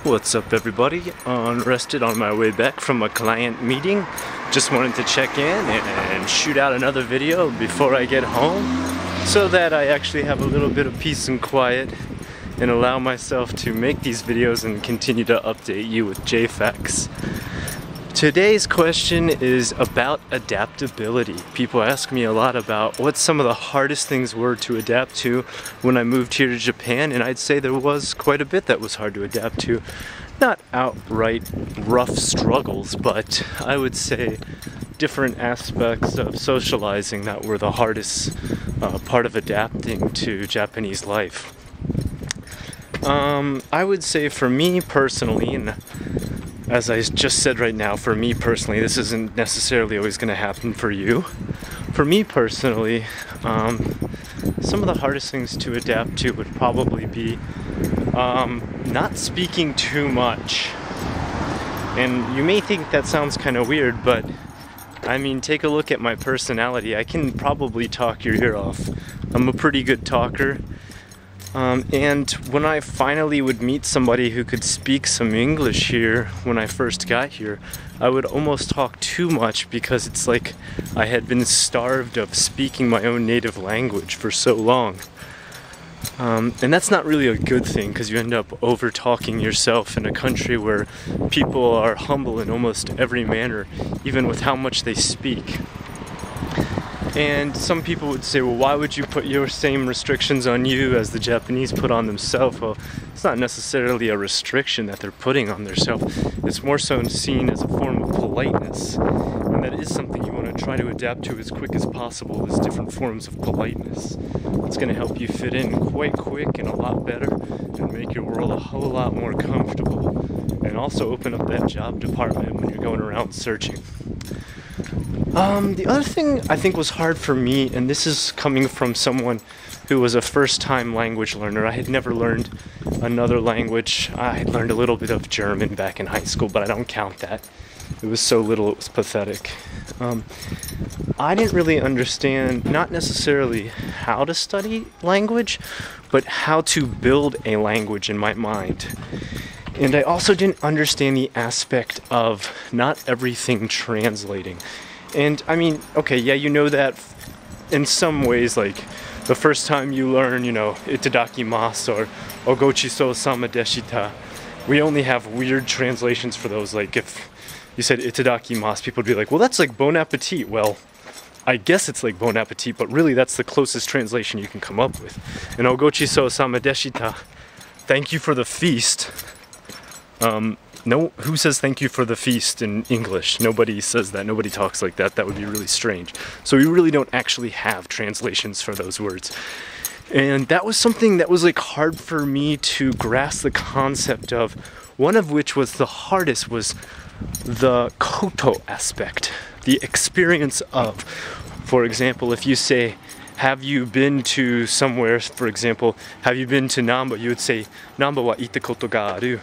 What's up, everybody? Rested on my way back from a client meeting. Just wanted to check in and shoot out another video before I get home so that I actually have a little bit of peace and quiet and allow myself to make these videos and continue to update you with JFAQs. Today's question is about adaptability. People ask me a lot about what some of the hardest things were to adapt to when I moved here to Japan, and I'd say there was quite a bit that was hard to adapt to. Not outright rough struggles, but I would say different aspects of socializing that were the hardest part of adapting to Japanese life. I would say for me personally, and as I just said right now, for me personally, this isn't necessarily always going to happen for you. For me personally, some of the hardest things to adapt to would probably be not speaking too much. And you may think that sounds kind of weird, but I mean, take a look at my personality. I can probably talk your ear off. I'm a pretty good talker. And when I finally would meet somebody who could speak some English here when I first got here, I would almost talk too much because it's like I had been starved of speaking my own native language for so long. And that's not really a good thing because you end up over-talking yourself in a country where people are humble in almost every manner, even with how much they speak. And some people would say, well, why would you put your same restrictions on you as the Japanese put on themselves? Well, it's not necessarily a restriction that they're putting on themselves. It's more so seen as a form of politeness. And that is something you want to try to adapt to as quick as possible, is different forms of politeness. It's going to help you fit in quite quick and a lot better and make your world a whole lot more comfortable. And also open up that job department when you're going around searching. The other thing I think was hard for me, and this is coming from someone who was a first-time language learner. I had never learned another language. I had learned a little bit of German back in high school, but I don't count that. It was so little, it was pathetic. I didn't really understand, not necessarily how to study language, but how to build a language in my mind. And I also didn't understand the aspect of not everything translating. And I mean, okay, yeah, you know that in some ways, like the first time you learn, you know, itadakimasu or ogochiso sama deshita, we only have weird translations for those. Like if you said itadakimasu, people would be like, well, that's like bon appetit. Well, I guess it's like bon appetit, but really that's the closest translation you can come up with. And ogochiso sama deshita, thank you for the feast. No, who says thank you for the feast in English? Nobody says that. Nobody talks like that. That would be really strange. So we really don't actually have translations for those words. And that was something that was like hard for me to grasp the concept of, one of which was the hardest was the koto aspect, the experience of. For example, if you say, have you been to somewhere, for example, have you been to Namba? You would say, Namba wa ita koto ga aru.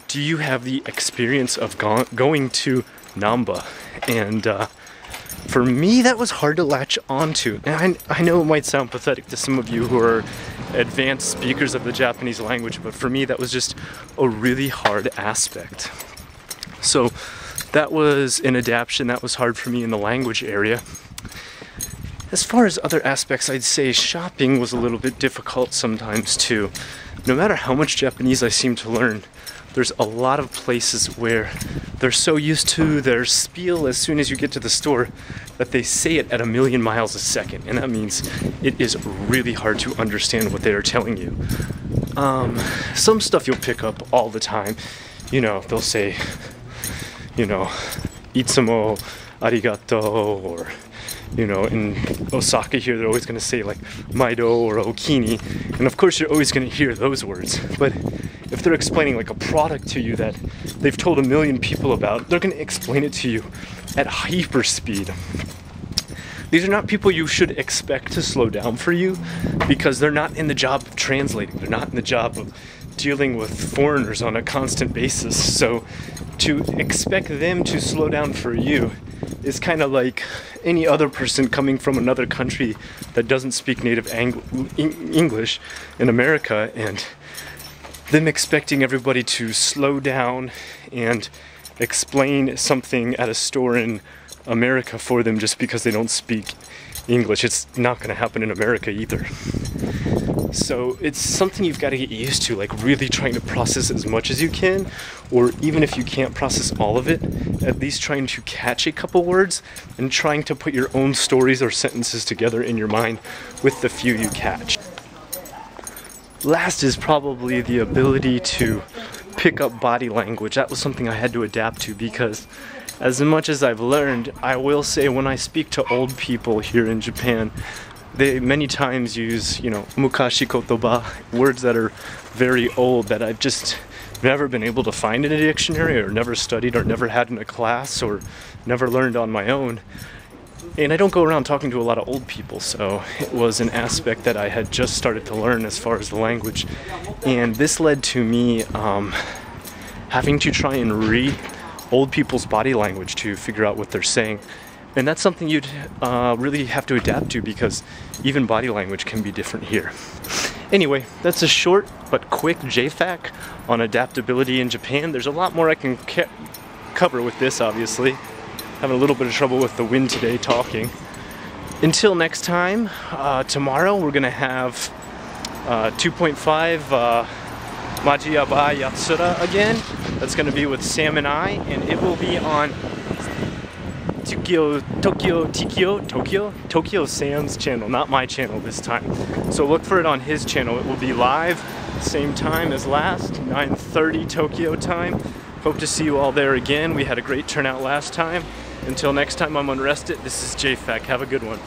Do you have the experience of going to Namba? And for me, that was hard to latch onto. And I know it might sound pathetic to some of you who are advanced speakers of the Japanese language, but for me, that was just a really hard aspect. So that was an adaptation that was hard for me in the language area. As far as other aspects, I'd say shopping was a little bit difficult sometimes too. No matter how much Japanese I seem to learn, there's a lot of places where they're so used to their spiel as soon as you get to the store that they say it at 1,000,000 miles a second. And that means it is really hard to understand what they are telling you. Some stuff you'll pick up all the time. You know, they'll say, you know, itsumo arigato, or you know, in Osaka here, they're always going to say like maido or okini. And of course, you're always going to hear those words. But if they're explaining like a product to you that they've told 1,000,000 people about, they're going to explain it to you at hyper speed. These are not people you should expect to slow down for you because they're not in the job of translating. They're not in the job of dealing with foreigners on a constant basis. So to expect them to slow down for you is kind of like any other person coming from another country that doesn't speak native English in America and them expecting everybody to slow down and explain something at a store in America for them just because they don't speak English. It's not going to happen in America either. So it's something you've got to get used to, like really trying to process as much as you can, or even if you can't process all of it, at least trying to catch a couple words and trying to put your own stories or sentences together in your mind with the few you catch. Last is probably the ability to pick up body language. That was something I had to adapt to, because as much as I've learned, I will say when I speak to old people here in Japan, they many times use, mukashi kotoba, words that are very old that I've just never been able to find in a dictionary, or never studied, or never had in a class, or never learned on my own. And I don't go around talking to a lot of old people, so it was an aspect that I had just started to learn as far as the language. And this led to me having to try and read old people's body language to figure out what they're saying. And that's something you'd really have to adapt to, because even body language can be different here. Anyway, that's a short but quick JFAQ on adaptability in Japan. There's a lot more I can cover with this, obviously. Having a little bit of trouble with the wind today talking. Until next time, tomorrow we're going to have 2.5 Maji Yabai Yatsura again. That's going to be with Sam and I, and it will be on Tokyo Sam's channel, not my channel this time. So look for it on his channel. It will be live, same time as last, 9:30 Tokyo time. Hope to see you all there again. We had a great turnout last time. Until next time, I'm Unrested. This is JFAQ. Have a good one.